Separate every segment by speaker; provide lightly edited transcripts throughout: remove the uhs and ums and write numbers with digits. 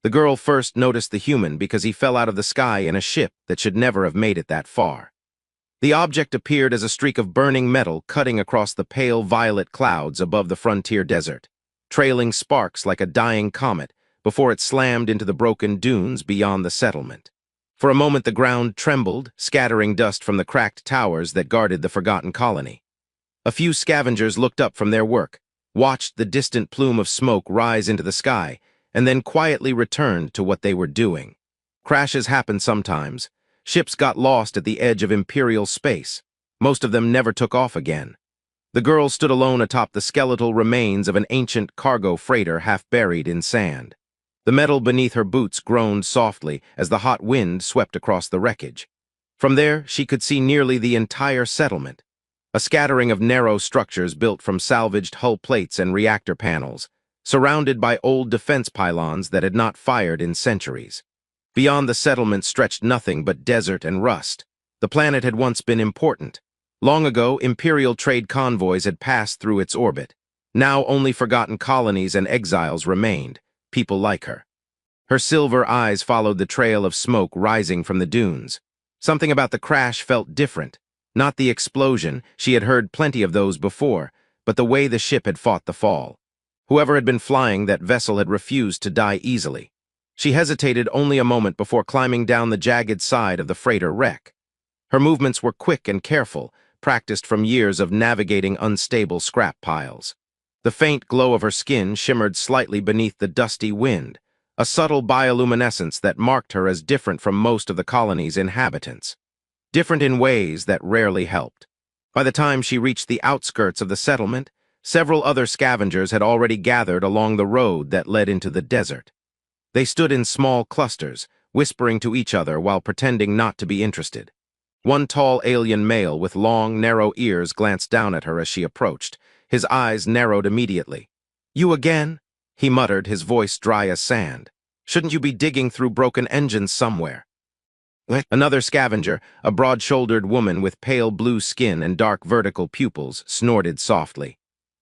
Speaker 1: The girl first noticed the human because he fell out of the sky in a ship that should never have made it that far. The object appeared as a streak of burning metal cutting across the pale violet clouds above the frontier desert, trailing sparks like a dying comet before it slammed into the broken dunes beyond the settlement. For a moment the ground trembled, scattering dust from the cracked towers that guarded the forgotten colony. A few scavengers looked up from their work, watched the distant plume of smoke rise into the sky, and then quietly returned to what they were doing. Crashes happen sometimes. Ships got lost at the edge of Imperial space. Most of them never took off again. The girl stood alone atop the skeletal remains of an ancient cargo freighter half buried in sand. The metal beneath her boots groaned softly as the hot wind swept across the wreckage. From there, she could see nearly the entire settlement, a scattering of narrow structures built from salvaged hull plates and reactor panels, surrounded by old defense pylons that had not fired in centuries. Beyond the settlement stretched nothing but desert and rust. The planet had once been important. Long ago, Imperial trade convoys had passed through its orbit. Now only forgotten colonies and exiles remained, people like her. Her silver eyes followed the trail of smoke rising from the dunes. Something about the crash felt different. Not the explosion, she had heard plenty of those before, but the way the ship had fought the fall. Whoever had been flying that vessel had refused to die easily. She hesitated only a moment before climbing down the jagged side of the freighter wreck. Her movements were quick and careful, practiced from years of navigating unstable scrap piles. The faint glow of her skin shimmered slightly beneath the dusty wind, a subtle bioluminescence that marked her as different from most of the colony's inhabitants. Different in ways that rarely helped. By the time she reached the outskirts of the settlement, several other scavengers had already gathered along the road that led into the desert. They stood in small clusters, whispering to each other while pretending not to be interested. One tall alien male with long, narrow ears glanced down at her as she approached. His eyes narrowed immediately. "You again?" he muttered, his voice dry as sand. "Shouldn't you be digging through broken engines somewhere?" Another scavenger, a broad-shouldered woman with pale blue skin and dark vertical pupils, snorted softly.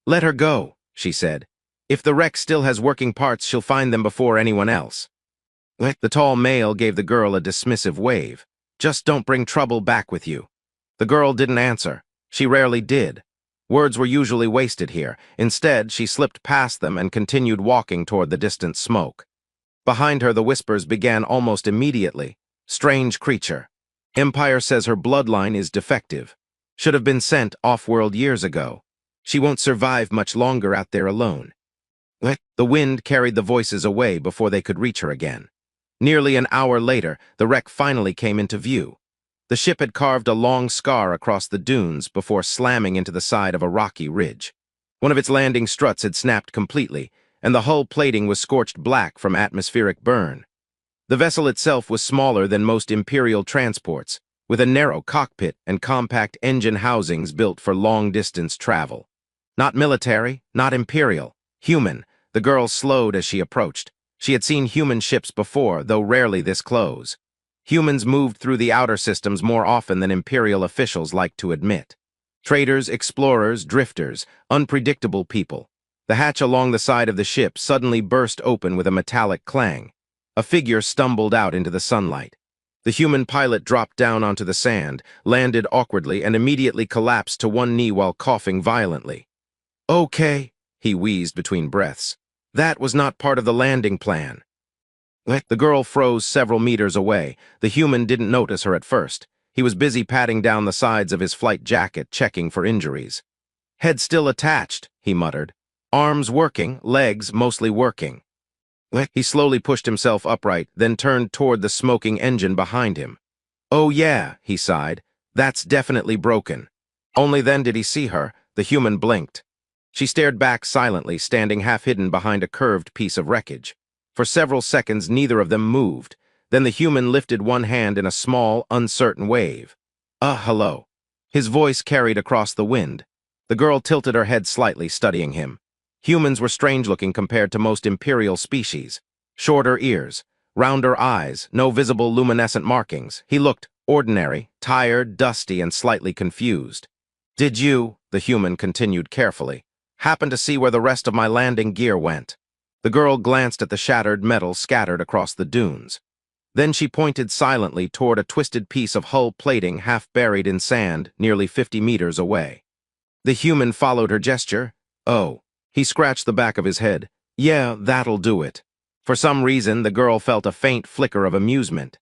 Speaker 1: "Let her go," she said. "If the wreck still has working parts, she'll find them before anyone else." The tall male gave the girl a dismissive wave. "Just don't bring trouble back with you." The girl didn't answer. She rarely did. Words were usually wasted here. Instead, she slipped past them and continued walking toward the distant smoke. Behind her, the whispers began almost immediately. "Strange creature. Empire says her bloodline is defective. Should have been sent off-world years ago. She won't survive much longer out there alone." The wind carried the voices away before they could reach her again. Nearly an hour later, the wreck finally came into view. The ship had carved a long scar across the dunes before slamming into the side of a rocky ridge. One of its landing struts had snapped completely, and the hull plating was scorched black from atmospheric burn. The vessel itself was smaller than most Imperial transports, with a narrow cockpit and compact engine housings built for long-distance travel. Not military, not Imperial, human. The girl slowed as she approached. She had seen human ships before, though rarely this close. Humans moved through the outer systems more often than Imperial officials liked to admit. Traders, explorers, drifters, unpredictable people. The hatch along the side of the ship suddenly burst open with a metallic clang. A figure stumbled out into the sunlight. The human pilot dropped down onto the sand, landed awkwardly, and immediately collapsed to one knee while coughing violently. "Okay," he wheezed between breaths. "That was not part of the landing plan." The girl froze several meters away. The human didn't notice her at first. He was busy patting down the sides of his flight jacket, checking for injuries. "Head still attached," he muttered. "Arms working, legs mostly working." He slowly pushed himself upright, then turned toward the smoking engine behind him. "Oh yeah," he sighed. "That's definitely broken." Only then did he see her. The human blinked. She stared back silently, standing half-hidden behind a curved piece of wreckage. For several seconds, neither of them moved. Then the human lifted one hand in a small, uncertain wave. Hello." His voice carried across the wind. The girl tilted her head slightly, studying him. Humans were strange-looking compared to most Imperial species. Shorter ears, rounder eyes, no visible luminescent markings. He looked ordinary, tired, dusty, and slightly confused. "Did you," the human continued carefully, "happen to see where the rest of my landing gear went?" The girl glanced at the shattered metal scattered across the dunes. Then she pointed silently toward a twisted piece of hull plating half buried in sand nearly 50 meters away. The human followed her gesture. Oh. He scratched the back of his head. Yeah, that'll do it. For some reason, the girl felt a faint flicker of amusement.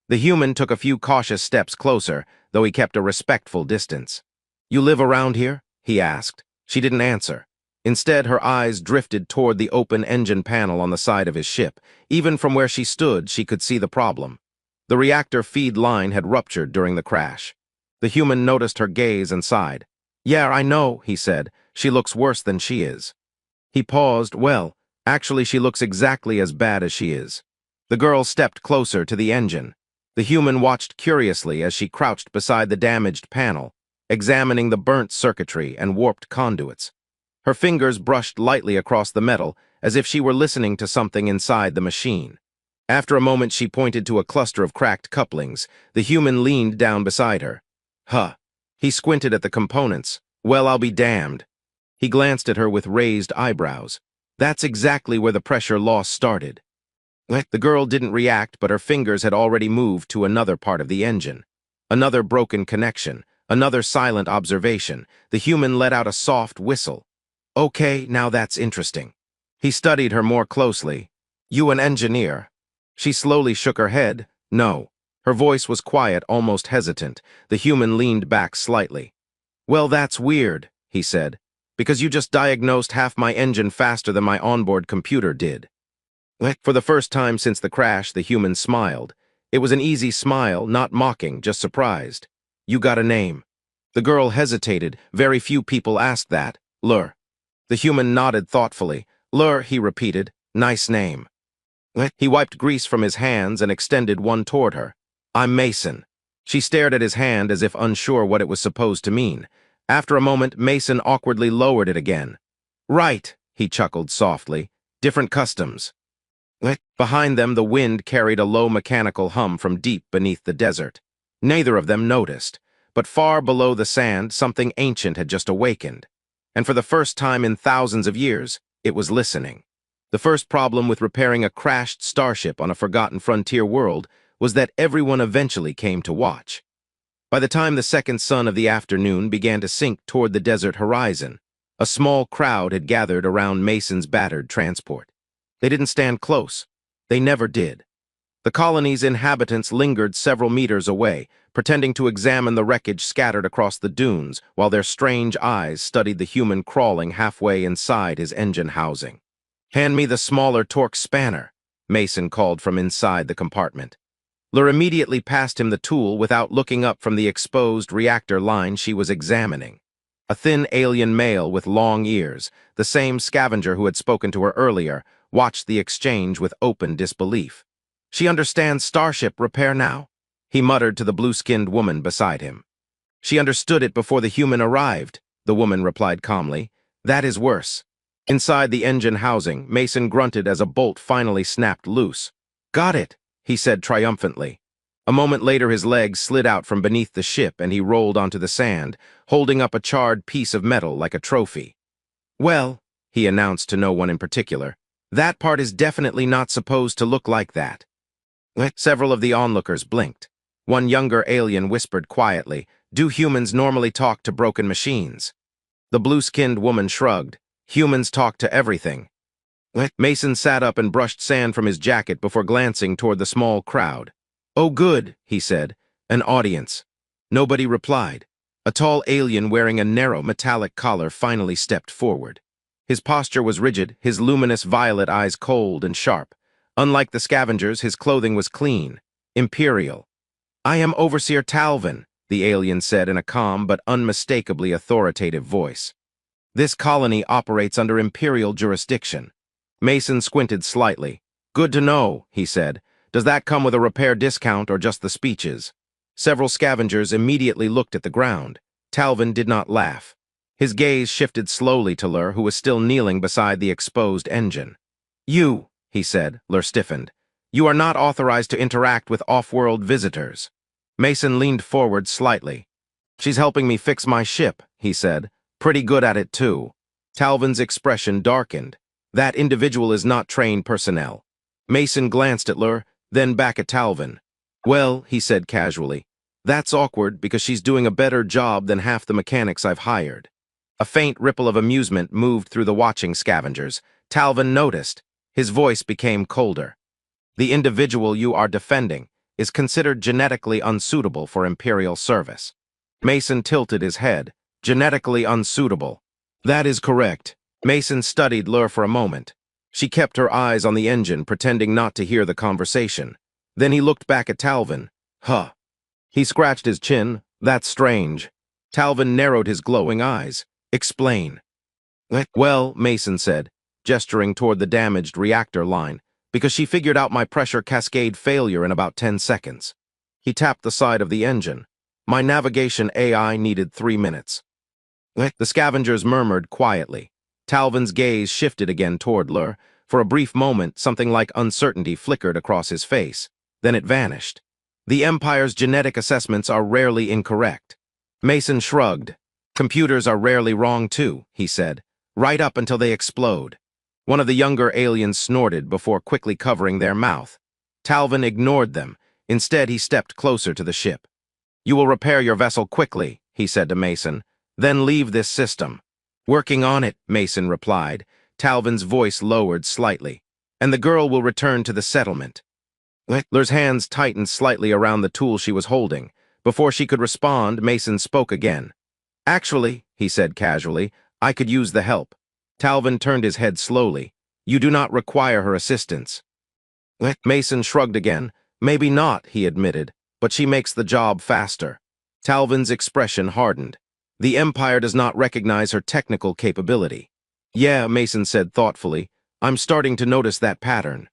Speaker 1: The human took a few cautious steps closer, though he kept a respectful distance. You live around here? He asked. She didn't answer. Instead, her eyes drifted toward the open engine panel on the side of his ship. Even from where she stood, she could see the problem. The reactor feed line had ruptured during the crash. The human noticed her gaze and sighed. Yeah, I know, he said. She looks worse than she is. He paused. Well, actually she looks exactly as bad as she is. The girl stepped closer to the engine. The human watched curiously as she crouched beside the damaged panel, examining the burnt circuitry and warped conduits. Her fingers brushed lightly across the metal, as if she were listening to something inside the machine. After a moment she pointed to a cluster of cracked couplings. The human leaned down beside her. Huh. He squinted at the components. Well, I'll be damned. He glanced at her with raised eyebrows. That's exactly where the pressure loss started. The girl didn't react, but her fingers had already moved to another part of the engine. Another broken connection, another silent observation. The human let out a soft whistle. Okay, now that's interesting. He studied her more closely. You an engineer? She slowly shook her head. No. Her voice was quiet, almost hesitant. The human leaned back slightly. Well, that's weird, he said, because you just diagnosed half my engine faster than my onboard computer did. For the first time since the crash, the human smiled. It was an easy smile, not mocking, just surprised. You got a name. The girl hesitated. Very few people ask that. Lur. The human nodded thoughtfully. Lur, he repeated. Nice name. He wiped grease from his hands and extended one toward her. I'm Mason. She stared at his hand as if unsure what it was supposed to mean. After a moment, Mason awkwardly lowered it again. Right, he chuckled softly. Different customs. Behind them, the wind carried a low mechanical hum from deep beneath the desert. Neither of them noticed, but far below the sand, something ancient had just awakened. And for the first time in thousands of years, it was listening. The first problem with repairing a crashed starship on a forgotten frontier world was that everyone eventually came to watch. By the time the second sun of the afternoon began to sink toward the desert horizon, a small crowd had gathered around Mason's battered transport. They didn't stand close. They never did. The colony's inhabitants lingered several meters away, pretending to examine the wreckage scattered across the dunes, while their strange eyes studied the human crawling halfway inside his engine housing. Hand me the smaller torque spanner, Mason called from inside the compartment. Lur immediately passed him the tool without looking up from the exposed reactor line she was examining. A thin alien male with long ears, the same scavenger who had spoken to her earlier, watched the exchange with open disbelief. She understands starship repair now? He muttered to the blue-skinned woman beside him. She understood it before the human arrived, the woman replied calmly. That is worse. Inside the engine housing, Mason grunted as a bolt finally snapped loose. Got it, he said triumphantly. A moment later his legs slid out from beneath the ship and he rolled onto the sand, holding up a charred piece of metal like a trophy. Well, he announced to no one in particular, that part is definitely not supposed to look like that. Several of the onlookers blinked. One younger alien whispered quietly, Do humans normally talk to broken machines? The blue-skinned woman shrugged. Humans talk to everything. Mason sat up and brushed sand from his jacket before glancing toward the small crowd. Oh good, he said. An audience. Nobody replied. A tall alien wearing a narrow metallic collar finally stepped forward. His posture was rigid, his luminous violet eyes cold and sharp. Unlike the scavengers, his clothing was clean, imperial. I am Overseer Talvin, the alien said in a calm but unmistakably authoritative voice. This colony operates under imperial jurisdiction. Mason squinted slightly. Good to know, he said. Does that come with a repair discount or just the speeches? Several scavengers immediately looked at the ground. Talvin did not laugh. His gaze shifted slowly to Lur, who was still kneeling beside the exposed engine. You, he said. Lur stiffened. You are not authorized to interact with off-world visitors. Mason leaned forward slightly. She's helping me fix my ship, he said. Pretty good at it, too. Talvin's expression darkened. That individual is not trained personnel. Mason glanced at Lur, then back at Talvin. Well, he said casually, that's awkward because she's doing a better job than half the mechanics I've hired. A faint ripple of amusement moved through the watching scavengers. Talvin noticed. His voice became colder. The individual you are defending is considered genetically unsuitable for Imperial service. Mason tilted his head. Genetically unsuitable. That is correct. Mason studied Lur for a moment. She kept her eyes on the engine, pretending not to hear the conversation. Then he looked back at Talvin. Huh. He scratched his chin. That's strange. Talvin narrowed his glowing eyes. Explain. Well, Mason said, gesturing toward the damaged reactor line, because she figured out my pressure cascade failure in about 10 seconds. He tapped the side of the engine. My navigation AI needed 3 minutes. The scavengers murmured quietly. Talvin's gaze shifted again toward Lur. For a brief moment, something like uncertainty flickered across his face. Then it vanished. The Empire's genetic assessments are rarely incorrect. Mason shrugged. Computers are rarely wrong too, he said, right up until they explode. One of the younger aliens snorted before quickly covering their mouth. Talvin ignored them. Instead, he stepped closer to the ship. You will repair your vessel quickly, he said to Mason, then leave this system. Working on it, Mason replied. Talvin's voice lowered slightly. And the girl will return to the settlement. Lur's hands tightened slightly around the tool she was holding. Before she could respond, Mason spoke again. Actually, he said casually, I could use the help. Talvin turned his head slowly. You do not require her assistance. Mason shrugged again. Maybe not, he admitted, but she makes the job faster. Talvin's expression hardened. The Empire does not recognize her technical capability. Yeah, Mason said thoughtfully. I'm starting to notice that pattern.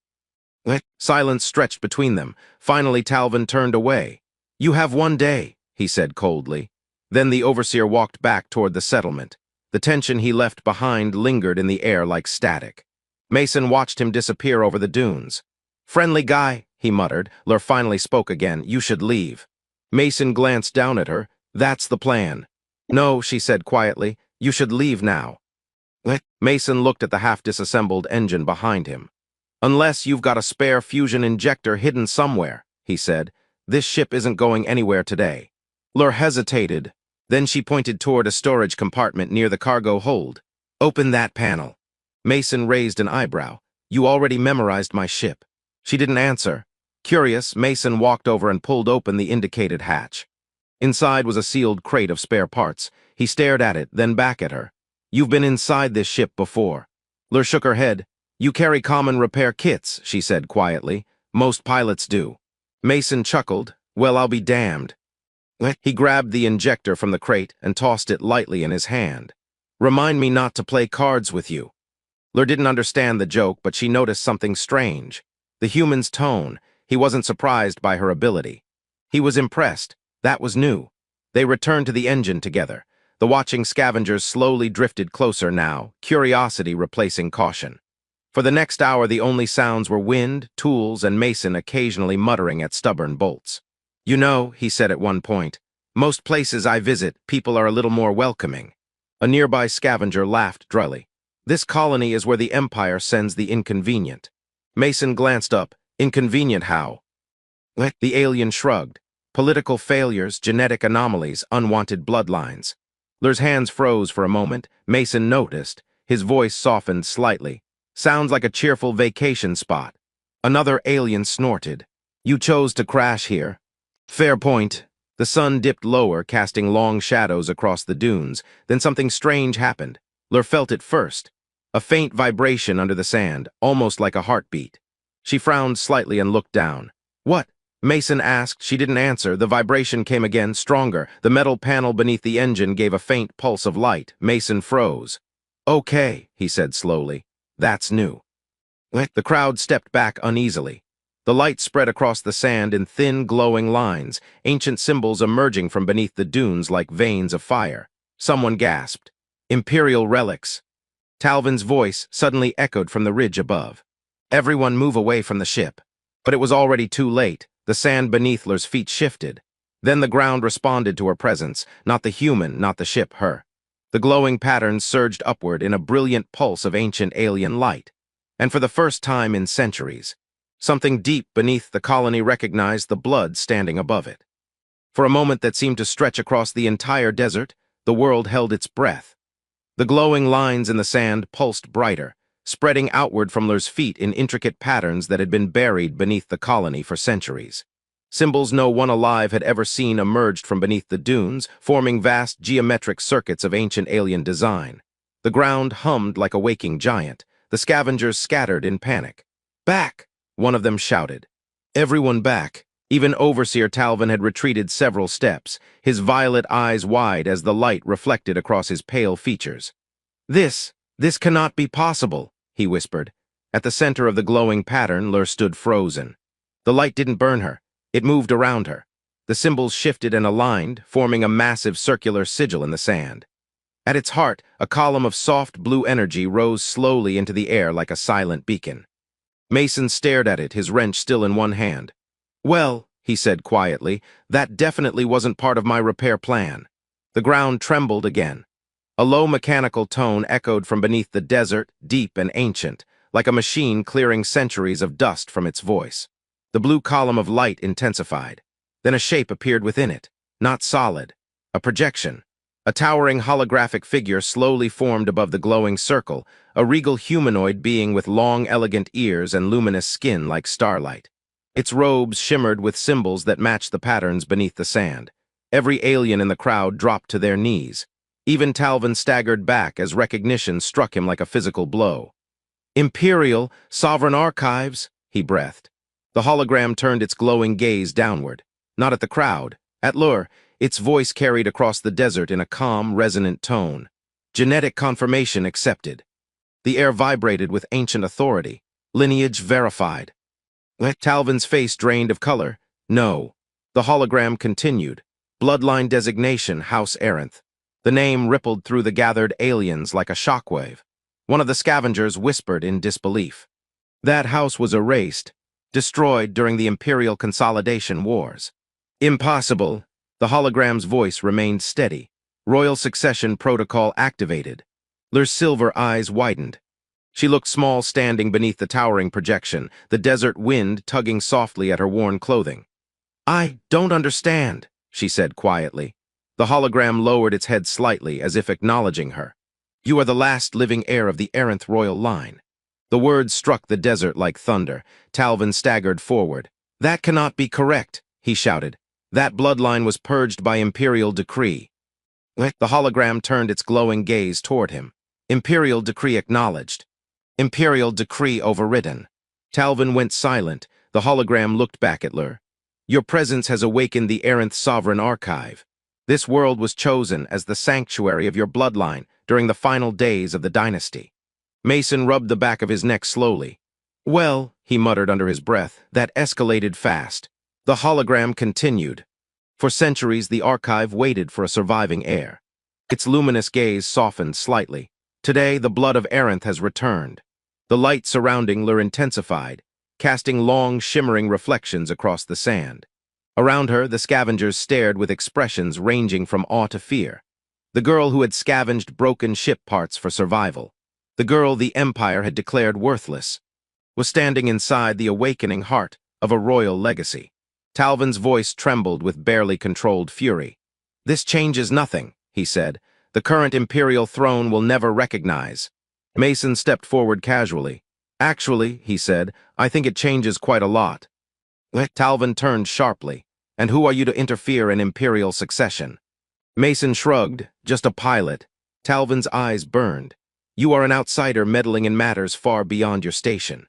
Speaker 1: Silence stretched between them. Finally, Talvin turned away. You have 1 day, he said coldly. Then the overseer walked back toward the settlement. The tension he left behind lingered in the air like static. Mason watched him disappear over the dunes. Friendly guy, he muttered. Lur finally spoke again. You should leave. Mason glanced down at her. That's the plan. No, she said quietly. You should leave now. Mason looked at the half-disassembled engine behind him. Unless you've got a spare fusion injector hidden somewhere, he said. This ship isn't going anywhere today. Lur hesitated. Then she pointed toward a storage compartment near the cargo hold. Open that panel. Mason raised an eyebrow. You already memorized my ship. She didn't answer. Curious, Mason walked over and pulled open the indicated hatch. Inside was a sealed crate of spare parts. He stared at it, then back at her. You've been inside this ship before. Lur shook her head. You carry common repair kits, she said quietly. Most pilots do. Mason chuckled. Well, I'll be damned. He grabbed the injector from the crate and tossed it lightly in his hand. Remind me not to play cards with you. Lur didn't understand the joke, but she noticed something strange. The human's tone. He wasn't surprised by her ability. He was impressed. That was new. They returned to the engine together. The watching scavengers slowly drifted closer now, curiosity replacing caution. For the next hour, the only sounds were wind, tools, and Mason occasionally muttering at stubborn bolts. You know, he said at one point, most places I visit, people are a little more welcoming. A nearby scavenger laughed drily. This colony is where the Empire sends the inconvenient. Mason glanced up. Inconvenient how? The alien shrugged. Political failures, genetic anomalies, unwanted bloodlines. Lur's hands froze for a moment. Mason noticed. His voice softened slightly. Sounds like a cheerful vacation spot. Another alien snorted. You chose to crash here. Fair point. The sun dipped lower, casting long shadows across the dunes. Then something strange happened. Lur felt it first. A faint vibration under the sand, almost like a heartbeat. She frowned slightly and looked down. What? Mason asked. She didn't answer. The vibration came again, stronger. The metal panel beneath the engine gave a faint pulse of light. Mason froze. Okay, he said slowly. That's new. The crowd stepped back uneasily. The light spread across the sand in thin, glowing lines, ancient symbols emerging from beneath the dunes like veins of fire. Someone gasped. Imperial relics. Talvin's voice suddenly echoed from the ridge above. Everyone move away from the ship. But it was already too late. The sand beneath Lur's feet shifted. Then the ground responded to her presence. Not the human, not the ship, her. The glowing patterns surged upward in a brilliant pulse of ancient alien light. And for the first time in centuries, something deep beneath the colony recognized the blood standing above it. For a moment that seemed to stretch across the entire desert, the world held its breath. The glowing lines in the sand pulsed brighter, spreading outward from Lur's feet in intricate patterns that had been buried beneath the colony for centuries. Symbols no one alive had ever seen emerged from beneath the dunes, forming vast geometric circuits of ancient alien design. The ground hummed like a waking giant. The scavengers scattered in panic. "Back!" one of them shouted. Everyone back. Even Overseer Talvin had retreated several steps, his violet eyes wide as the light reflected across his pale features. This cannot be possible," he whispered. At the center of the glowing pattern, Lur stood frozen. The light didn't burn her. It moved around her. The symbols shifted and aligned, forming a massive circular sigil in the sand. At its heart, a column of soft blue energy rose slowly into the air like a silent beacon. Mason stared at it, his wrench still in one hand. "Well," he said quietly, "that definitely wasn't part of my repair plan." The ground trembled again. A low mechanical tone echoed from beneath the desert, deep and ancient, like a machine clearing centuries of dust from its voice. The blue column of light intensified. Then a shape appeared within it, not solid, a projection. A towering holographic figure slowly formed above the glowing circle, a regal humanoid being with long, elegant ears and luminous skin like starlight. Its robes shimmered with symbols that matched the patterns beneath the sand. Every alien in the crowd dropped to their knees. Even Talvin staggered back as recognition struck him like a physical blow. "Imperial, Sovereign Archives," he breathed. The hologram turned its glowing gaze downward, not at the crowd, at Lur. Its voice carried across the desert in a calm, resonant tone. "Genetic confirmation accepted." The air vibrated with ancient authority. "Lineage verified." Talvin's face drained of color. "No." The hologram continued. "Bloodline designation, House Aranth." The name rippled through the gathered aliens like a shockwave. One of the scavengers whispered in disbelief. "That house was erased, destroyed during the Imperial Consolidation Wars." "Impossible." The hologram's voice remained steady. "Royal succession protocol activated." Lur's silver eyes widened. She looked small standing beneath the towering projection, the desert wind tugging softly at her worn clothing. "I don't understand," she said quietly. The hologram lowered its head slightly, as if acknowledging her. "You are the last living heir of the Aranth royal line." The words struck the desert like thunder. Talvin staggered forward. "That cannot be correct," he shouted. "That bloodline was purged by Imperial decree." The hologram turned its glowing gaze toward him. "Imperial decree acknowledged. Imperial decree overridden." Talvin went silent. The hologram looked back at Lur. "Your presence has awakened the Aranth Sovereign Archive. This world was chosen as the sanctuary of your bloodline during the final days of the dynasty." Mason rubbed the back of his neck slowly. "Well," he muttered under his breath, "that escalated fast." The hologram continued. For centuries, the archive waited for a surviving heir. Its luminous gaze softened slightly. Today, the blood of Aranth has returned. The light surrounding Lur intensified, casting long, shimmering reflections across the sand. Around her, the scavengers stared with expressions ranging from awe to fear. The girl who had scavenged broken ship parts for survival, the girl the Empire had declared worthless, was standing inside the awakening heart of a royal legacy. Talvin's voice trembled with barely controlled fury. "This changes nothing," he said. "The current Imperial throne will never recognize." Mason stepped forward casually. "Actually," he said, "I think it changes quite a lot." Talvin turned sharply. "And who are you to interfere in Imperial succession?" Mason shrugged. "Just a pilot." Talvin's eyes burned. "You are an outsider meddling in matters far beyond your station."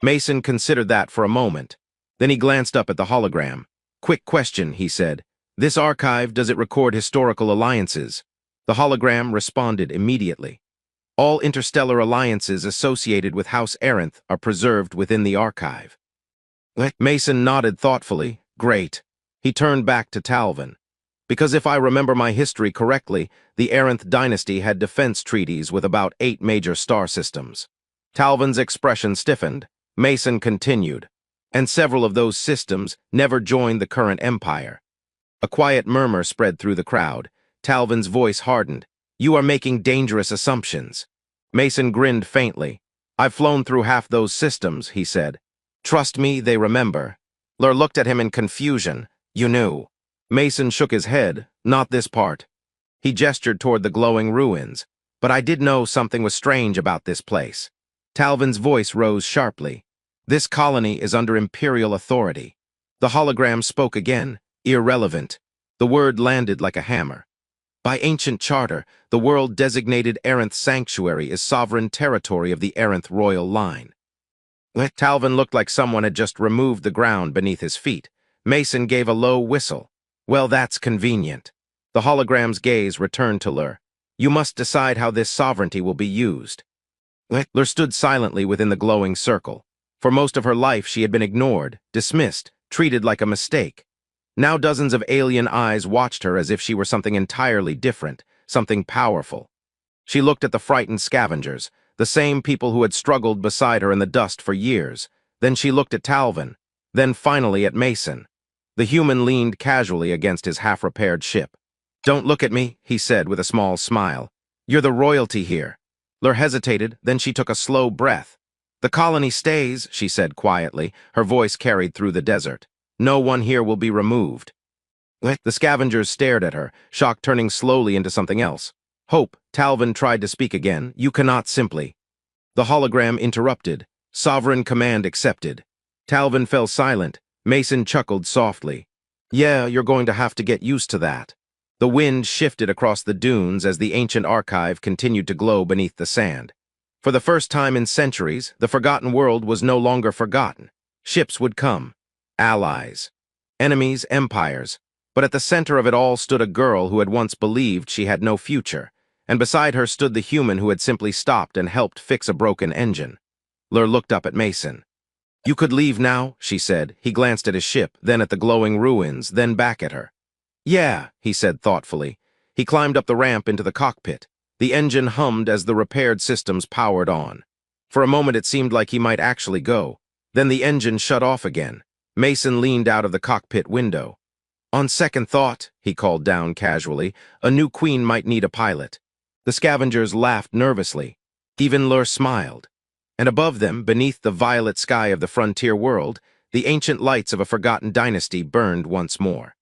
Speaker 1: Mason considered that for a moment. Then he glanced up at the hologram. "Quick question," he said. "This archive, does it record historical alliances?" The hologram responded immediately. "All interstellar alliances associated with House Aranth are preserved within the archive." Mason nodded thoughtfully. "Great." He turned back to Talvin. "Because if I remember my history correctly, the Aranth dynasty had defense treaties with about 8 major star systems." Talvin's expression stiffened. Mason continued. "And several of those systems never joined the current empire." A quiet murmur spread through the crowd. Talvin's voice hardened. You are making dangerous assumptions. Mason grinned faintly. I've flown through half those systems, he said. Trust me, they remember. Lur looked at him in confusion. You knew. Mason shook his head. Not this part. He gestured toward the glowing ruins. But I did know something was strange about this place. Talvin's voice rose sharply. This colony is under Imperial authority. The hologram spoke again, irrelevant. The word landed like a hammer. By ancient charter, the world-designated Aranth sanctuary is sovereign territory of the Aranth royal line. Talvin looked like someone had just removed the ground beneath his feet. Mason gave a low whistle. Well, that's convenient. The hologram's gaze returned to Lur. You must decide how this sovereignty will be used. Lur stood silently within the glowing circle. For most of her life, she had been ignored, dismissed, treated like a mistake. Now dozens of alien eyes watched her as if she were something entirely different, something powerful. She looked at the frightened scavengers, the same people who had struggled beside her in the dust for years. Then she looked at Talvin, then finally at Mason. The human leaned casually against his half-repaired ship. Don't look at me, he said with a small smile. You're the royalty here. Lur hesitated, then she took a slow breath. The colony stays, she said quietly, her voice carried through the desert. No one here will be removed. The scavengers stared at her, shock turning slowly into something else. Hope, Talvin tried to speak again. You cannot simply. The hologram interrupted. Sovereign command accepted. Talvin fell silent. Mason chuckled softly. Yeah, you're going to have to get used to that. The wind shifted across the dunes as the ancient archive continued to glow beneath the sand. For the first time in centuries, the forgotten world was no longer forgotten. Ships would come. Allies. Enemies, empires. But at the center of it all stood a girl who had once believed she had no future, and beside her stood the human who had simply stopped and helped fix a broken engine. Lur looked up at Mason. You could leave now, she said. He glanced at his ship, then at the glowing ruins, then back at her. Yeah, he said thoughtfully. He climbed up the ramp into the cockpit. The engine hummed as the repaired systems powered on. For a moment it seemed like he might actually go. Then the engine shut off again. Mason leaned out of the cockpit window. On second thought, he called down casually, a new queen might need a pilot. The scavengers laughed nervously. Even Lur smiled. And above them, beneath the violet sky of the frontier world, the ancient lights of a forgotten dynasty burned once more.